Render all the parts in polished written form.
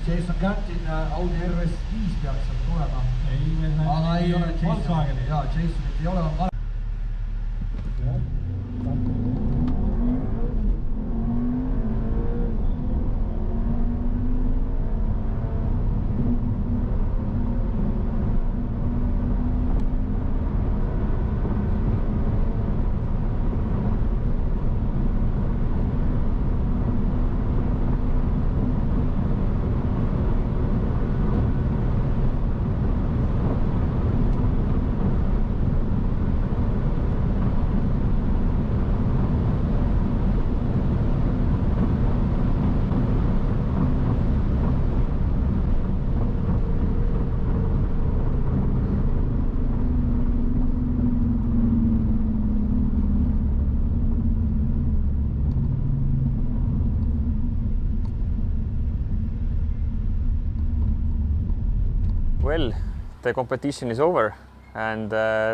Jason Cantin Audi RS5 peaks sealt tulema. Aga ei ole Jason. Jaa, Jasonit ei ole. Well, the competition is over and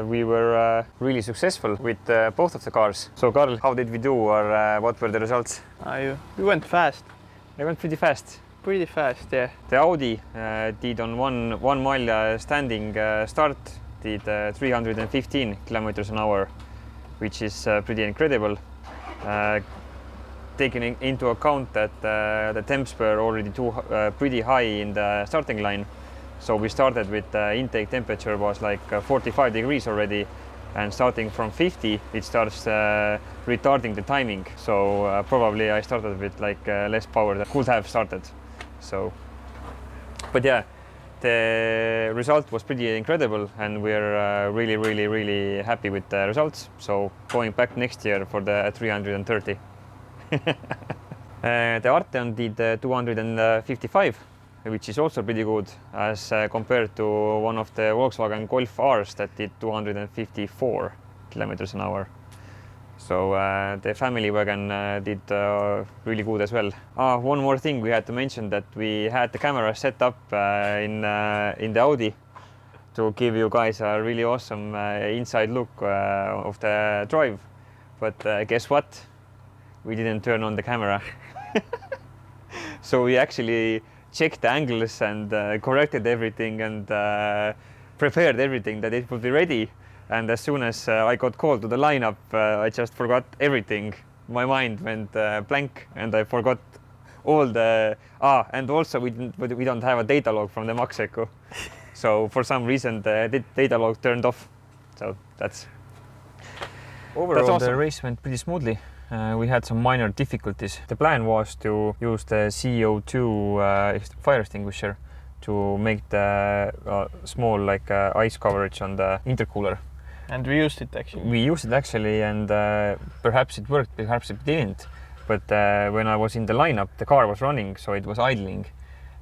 we were really successful with both of the cars. So Karl, how did we do or what were the results? We went fast. We went pretty fast. Pretty fast, yeah. The Audi did on one mile standing start, did 315 kilometers an hour, which is pretty incredible. Taking into account that the temps were already pretty high in the starting line. So we started with intake temperature was like 45 degrees already, and starting from 50 it starts retarding the timing. So probably I started with like less power than could have started. So, but yeah, the result was pretty incredible and we're really happy with the results. So going back next year for the 330. The Arteon did 255. Which is also pretty good as compared to one of the Volkswagen Golf Rs that did 254 kilometers an hour. So the family wagon did really good as well. One more thing we had to mention, that we had the camera set up in the Audi to give you guys a really awesome inside look of the drive. But guess what? We didn't turn on the camera. So we actually checked the angles and corrected everything and prepared everything that it would be ready. And as soon as I got called to the lineup, I just forgot everything. My mind went blank and I forgot all the... and also we don't have a data log from the Maxeco. So for some reason the data log turned off. So that's... Overall, awesome. The race went pretty smoothly. We had some minor difficulties. The plan was to use the CO2 fire extinguisher to make the small ice coverage on the intercooler. And we used it actually. We used it actually, and perhaps it worked, perhaps it didn't. But when I was in the lineup, the car was running, so it was idling.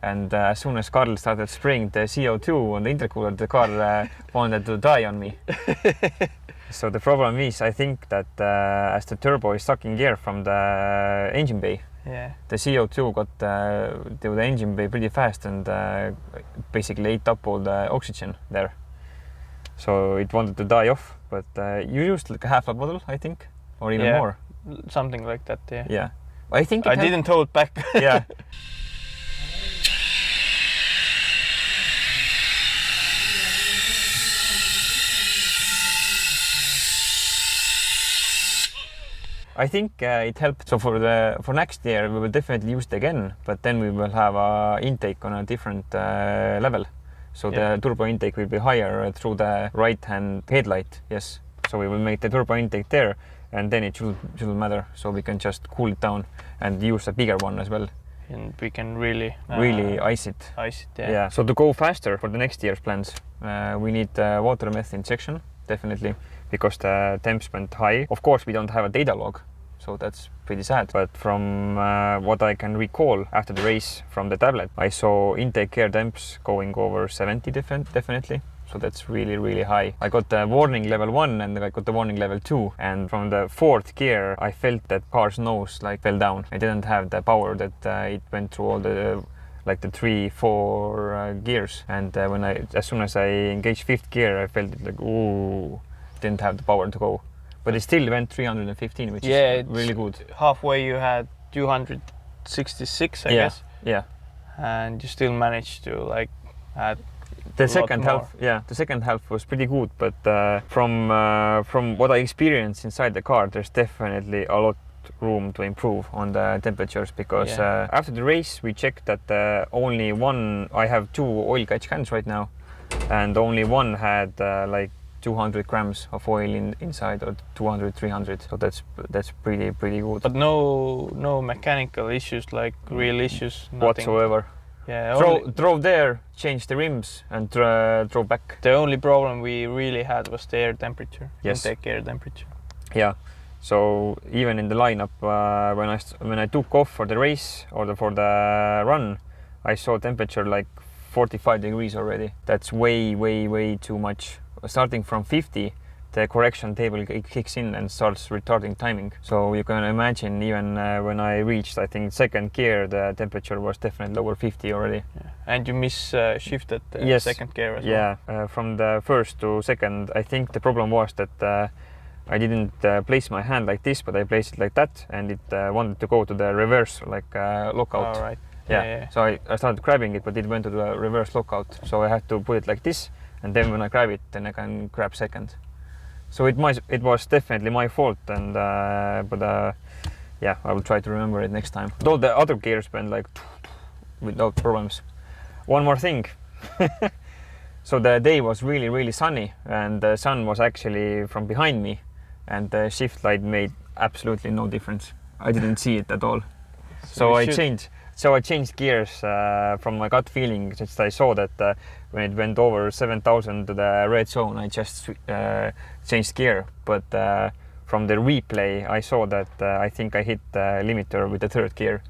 And as soon as Karl started spraying the CO2 on the intercooler, the car wanted to die on me. So the problem is, I think that as the turbo is sucking air from the engine bay, the CO2 got to the engine bay pretty fast and basically ate up all the oxygen there. So it wanted to die off, but you used like a half-lap bottle, I think, or even more. Something like that, yeah. Yeah. I think I didn't hold back. Yeah. I think it helped. So for next year we will definitely use it again, but then we will have a intake on a different level. So the turbo intake will be higher through the right-hand headlight. Yes. So we will make the turbo intake there, and then it shouldn't matter. So we can just cool it down and use a bigger one as well. And we can really ice it. Ice it, yeah. So to go faster for the next year's plans, we need water method injection, definitely, because the temps went high. Of course, we don't have a data log, so that's pretty sad. But from what I can recall after the race from the tablet, I saw intake air temps going over 70 definitely. So that's really high. I got the warning level 1 and I got the warning level 2. And from the 4th gear, I felt that car's nose fell down. I didn't have the power that it went through all the the 3-4 gears. And as soon as I engaged 5th gear, I felt it ooh, didn't have the power to go. But it still went 315, which is really good. Halfway you had 266, I guess. Yeah. and you still manage to like add The a lot second more. half, yeah, the second half was pretty good, but from what I experienced inside the car, there's definitely a lot room to improve on the temperatures because after the race we checked that only one, I have 2 oil catch cans right now, and only one had like 200 grams of oil inside, or 200, 300. So that's pretty good. But no mechanical issues, like real issues, nothing. Whatsoever. Yeah, Drove there, changed the rims, and drove back. the only problem we really had was the air temperature, Yes. intake air temperature. Yeah. So even in the lineup, when I took off for the race or for the run, I saw temperature like 45 degrees already. That's way too much. Starting from 50, the correction table kicks in and starts retarding timing. So you can imagine, even when I reached, I think, second gear, the temperature was definitely over 50 already. Yeah. And you shifted the Yes. second gear as well. Yeah, from the first to second, I think the problem was that I didn't place my hand like this, but I placed it like that, and it wanted to go to the reverse, like lockout. All right. Yeah. So I started grabbing it, but it went to the reverse lockout. So I had to put it like this, and then when I grab it, then I can grab second. So it was definitely my fault, and yeah, I will try to remember it next time. But all the other gears went like without problems. One more thing. So the day was really sunny, and the sun was actually from behind me, and the shift light made absolutely no difference. I didn't see it at all. So I changed gears from my gut feeling, since I saw that when it went over 7,000 to the red zone, I just changed gear. But from the replay, I saw that I think I hit the limiter with the third gear.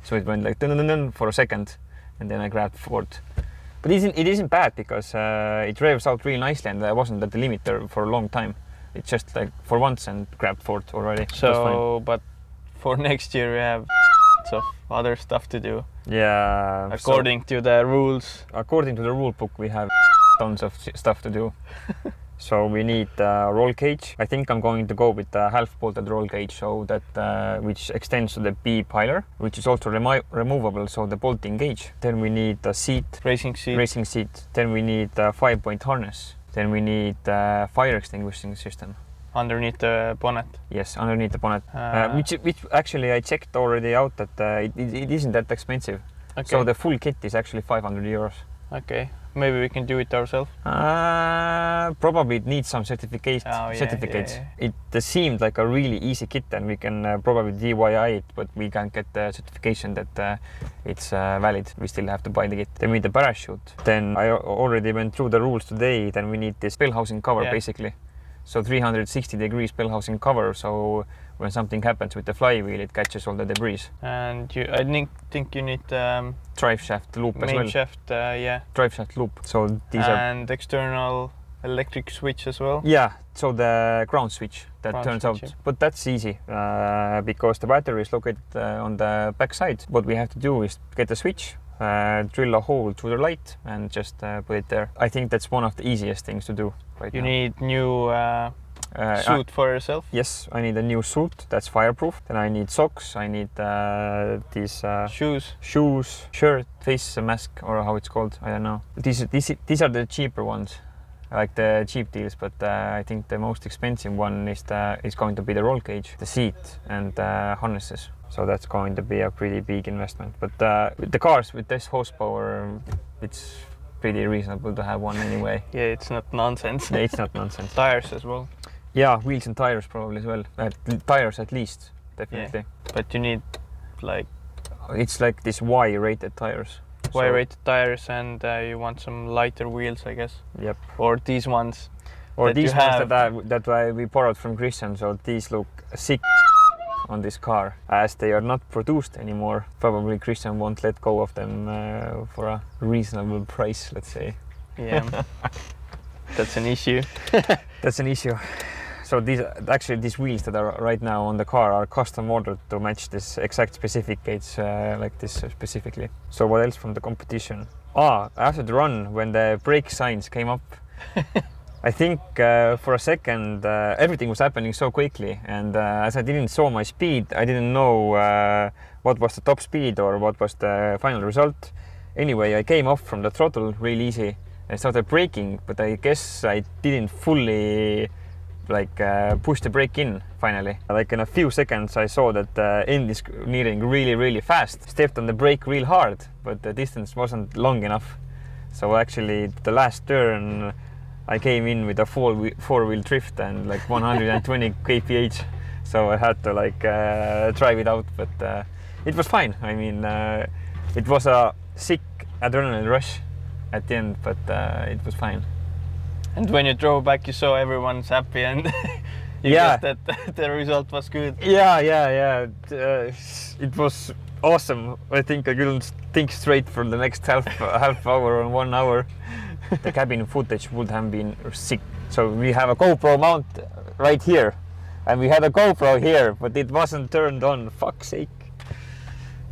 So it went like dun-dun-dun-dun for a second, and then I grabbed fourth. But it isn't bad because it revs out really nicely, and I wasn't at the limiter for a long time. It's just like for once and grabbed fourth already. So, but for next year we have of other stuff to do. Yeah. According to the rules. According to the rule book, we have tons of stuff to do. So we need roll cage. I think I'm going to go with the half-bolted roll cage, so that which extends to the B piler, which is also removable, so the bolting gauge. Then we need a seat. Racing seat. Then we need a 5-point harness. Then we need a fire extinguishing system. Underneath the bonnet. Yes, underneath the bonnet. Which actually I checked already out that it isn't that expensive. Okay. So the full kit is actually 500 euros. Okay. Maybe we can do it ourselves. Probably it needs some certificates. Yeah. It seemed like a really easy kit, and we can probably DIY it, but we can't get the certification that it's valid. We still have to buy the kit. Then we need the parachute. Then I already went through the rules today. Then we need this bell housing cover, basically. So 360 degrees bell housing cover, so when something happens with the flywheel, it catches all the debris. And I think you need drive shaft loop as well. Main shaft, yeah. Drive shaft loop. So these and external electric switch as well. Yeah, so the ground switch that turns out, but that's easy because the battery is located on the back side. What we have to do is get the switch, drill a hole through the light, and just put it there. I think that's one of the easiest things to do right now. You need new suit for yourself? Yes, I need a new suit that's fireproof. Then I need socks. I need these shoes, shirt, face mask, or how it's called. I don't know. These are the cheaper ones, like the cheap deals. But I think the most expensive one is going to be the roll cage, the seat, and harnesses. So that's going to be a pretty big investment. But the cars with this horsepower, it's pretty reasonable to have one anyway. Yeah, it's not nonsense. Yeah, it's not nonsense. Tires as well. Yeah, wheels and tires probably as well. Tires at least, definitely. Yeah. But you need like... It's like this Y-rated tires. Y-rated tires, and you want some lighter wheels, I guess. Yep. Or these ones. Or these ones that we borrowed from Christian, so these look sick on this car. As they are not produced anymore, probably Christian won't let go of them for a reasonable price, let's say. Yeah, that's an issue. That's an issue. So these wheels that are right now on the car are custom ordered to match this exact specificates like this specifically. So what else from the competition? After the run, when the brake signs came up, I think for a second everything was happening so quickly, and as I didn't saw my speed, I didn't know what was the top speed or what was the final result. Anyway, I came off from the throttle real easy and started braking, but I guess I didn't fully push the brake in finally. Like in a few seconds I saw that the end is nearing really fast. Stepped on the brake real hard, but the distance wasn't long enough. So actually the last turn I came in with a four-wheel drift and like 120 kph. So I had to drive it out, but it was fine. I mean, it was a sick adrenaline rush at the end, but it was fine. And when you drove back, you saw everyone's happy and you guessed that the result was good. Yeah. It was awesome. I think I couldn't think straight for the next half hour or 1 hour. The cabin footage would have been sick. So we have a GoPro mount right here, and we had a GoPro here, but it wasn't turned on. Fuck's sake.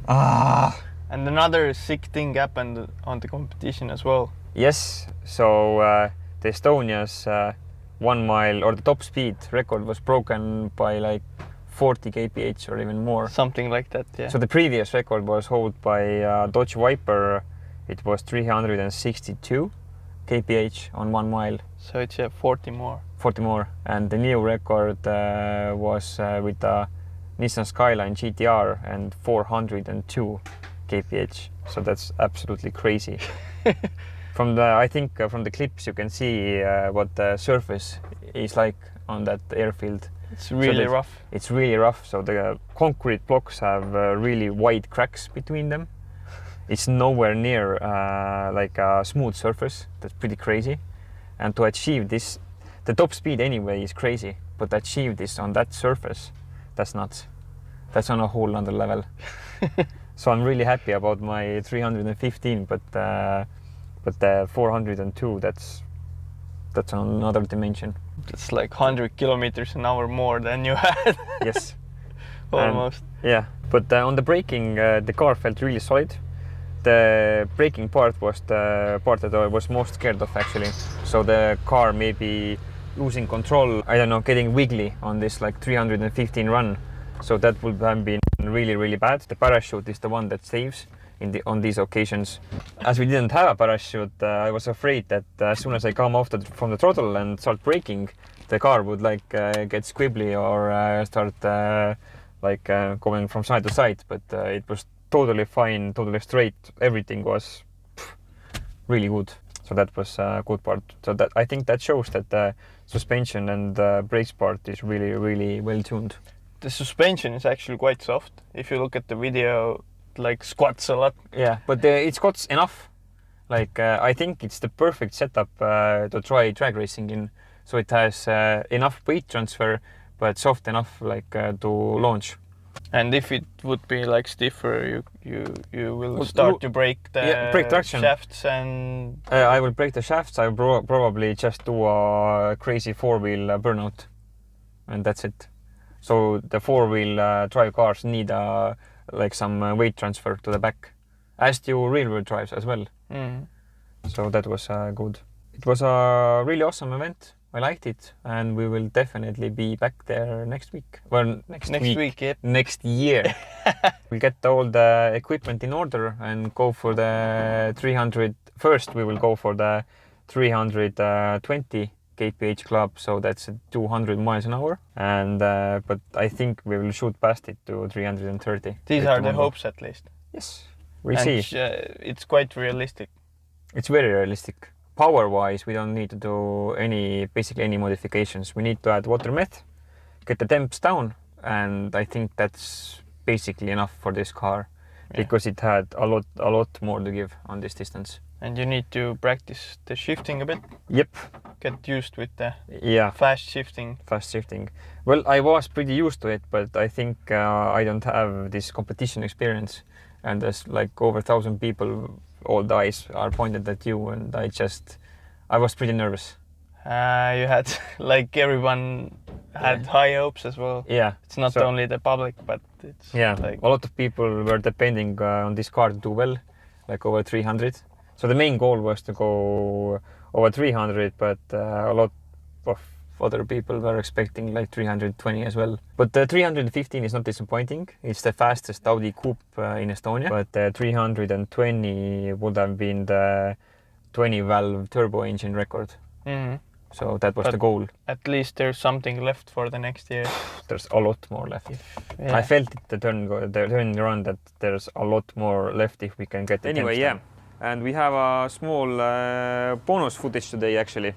And another sick thing happened on the competition as well. Yes. So the Estonia's 1 mile or the top speed record was broken by like 40 kph or even more. Something like that, yeah. So the previous record was held by Dodge Viper. It was 362 kph on 1 mile. So it's 40 more. 40 more. And the new record was with the Nissan Skyline GTR and 402 kph. So that's absolutely crazy. I think from the clips you can see what the surface is like on that airfield. It's really rough. It's really rough. So the concrete blocks have really wide cracks between them. It's nowhere near like a smooth surface. That's pretty crazy. And to achieve this, the top speed anyway is crazy, but to achieve this on that surface, that's nuts. That's on a whole other level. So I'm really happy about my 315, but the 402, that's on another dimension. It's like 100 kilometers an hour more than you had. Yes. Almost. Yeah, but on the braking, the car felt really solid. The braking part was the part that I was most scared of actually. So the car may be losing control, I don't know, getting wiggly on this like 315 run. So that would have been really bad. The parachute is the one that saves on these occasions. As we didn't have a parachute, I was afraid that as soon as I come off from the throttle and start braking, the car would get squibbly or start going from side to side. But it was totally fine, totally straight. Everything was really good. So that was a good part. So that I think that shows that the suspension and the brakes part is really well tuned. The suspension is actually quite soft. If you look at the video, like squats a lot. Yeah, but it squats enough. I think it's the perfect setup to try drag racing in. So it has enough weight transfer, but soft enough to launch. And if it would be like stiffer, you will start to brake the brake traction shafts and. I will brake the shafts. I will probably just do a crazy 4-wheel burnout, and that's it. So the 4-wheel drive cars need some weight transfer to the back, as do rear-wheel drives as well. Mm. So that was good. It was a really awesome event. I liked it, and we will definitely be back there next week. Well, next week, yep. Next year. We'll get all the equipment in order and go for the 300. First, we will go for the 320 kph club, so that's 200 miles an hour. And but I think we will shoot past it to 330. These are the hopes, at least. Yes, we'll see. It's quite realistic. It's very realistic. Power-wise, we don't need to do basically any modifications. We need to add water meth, get the temps down, and I think that's basically enough for this car, because it had a lot more to give on this distance. And you need to practice the shifting a bit. Yep. Get used with the fast shifting. Fast shifting. Well, I was pretty used to it, but I think I don't have this competition experience. And there's over 1,000 people, all the eyes are pointed at you, and I was pretty nervous. You had, everyone had high hopes as well. Yeah. It's not only the public, but it's a lot of people were depending on this car to do well, over 300. So the main goal was to go over 300, but a lot of other people were expecting like 320 as well. But the 315 is not disappointing. It's the fastest Audi coupe in Estonia. But the 320 would have been the 20-valve turbo engine record. So that was the goal. At least there's something left for the next year. There's a lot more left. I felt it the turn around that there's a lot more left if we can get it. Anyway, yeah. And we have a small bonus footage today actually.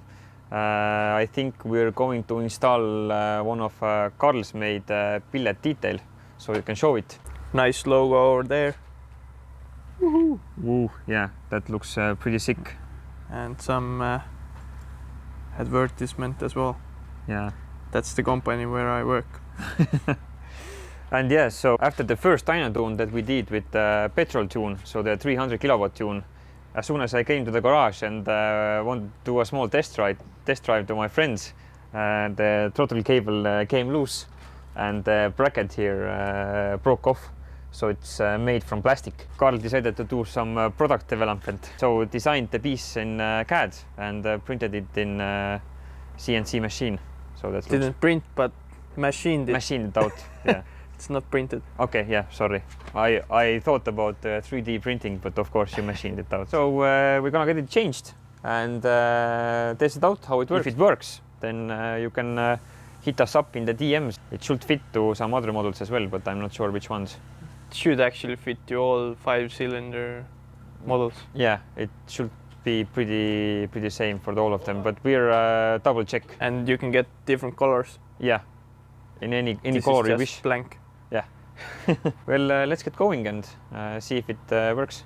I think we're going to install one of Karl's made billet detail, so you can show it. Nice logo over there. Woohoo! Woo, yeah, that looks pretty sick. And some advertisement as well. Yeah. That's the company where I work. And yeah, so after the first Dynatune that we did with the petrol tune, so the 300 kilowatt tune, as soon as I came to the garage and wanted to do a small test drive to my friends, the throttle cable came loose and the bracket here broke off. So it's made from plastic. Karl decided to do some product development. So designed the piece in CAD and printed it in CNC machine. So that didn't print, but machined it. Machined it out, yeah. It's not printed. Okay, yeah, sorry. I thought about 3D printing, but of course you machined it out. So we're gonna get it changed and test it out how it works. If it works, then you can hit us up in the DMs. It should fit to some other models as well, but I'm not sure which ones. It should actually fit to all 5-cylinder models. Yeah, it should be pretty same for all of them, but we're double check. And you can get different colors. Yeah, in any This color is you just wish. Blank. Yeah. Well, let's get going and see if it works.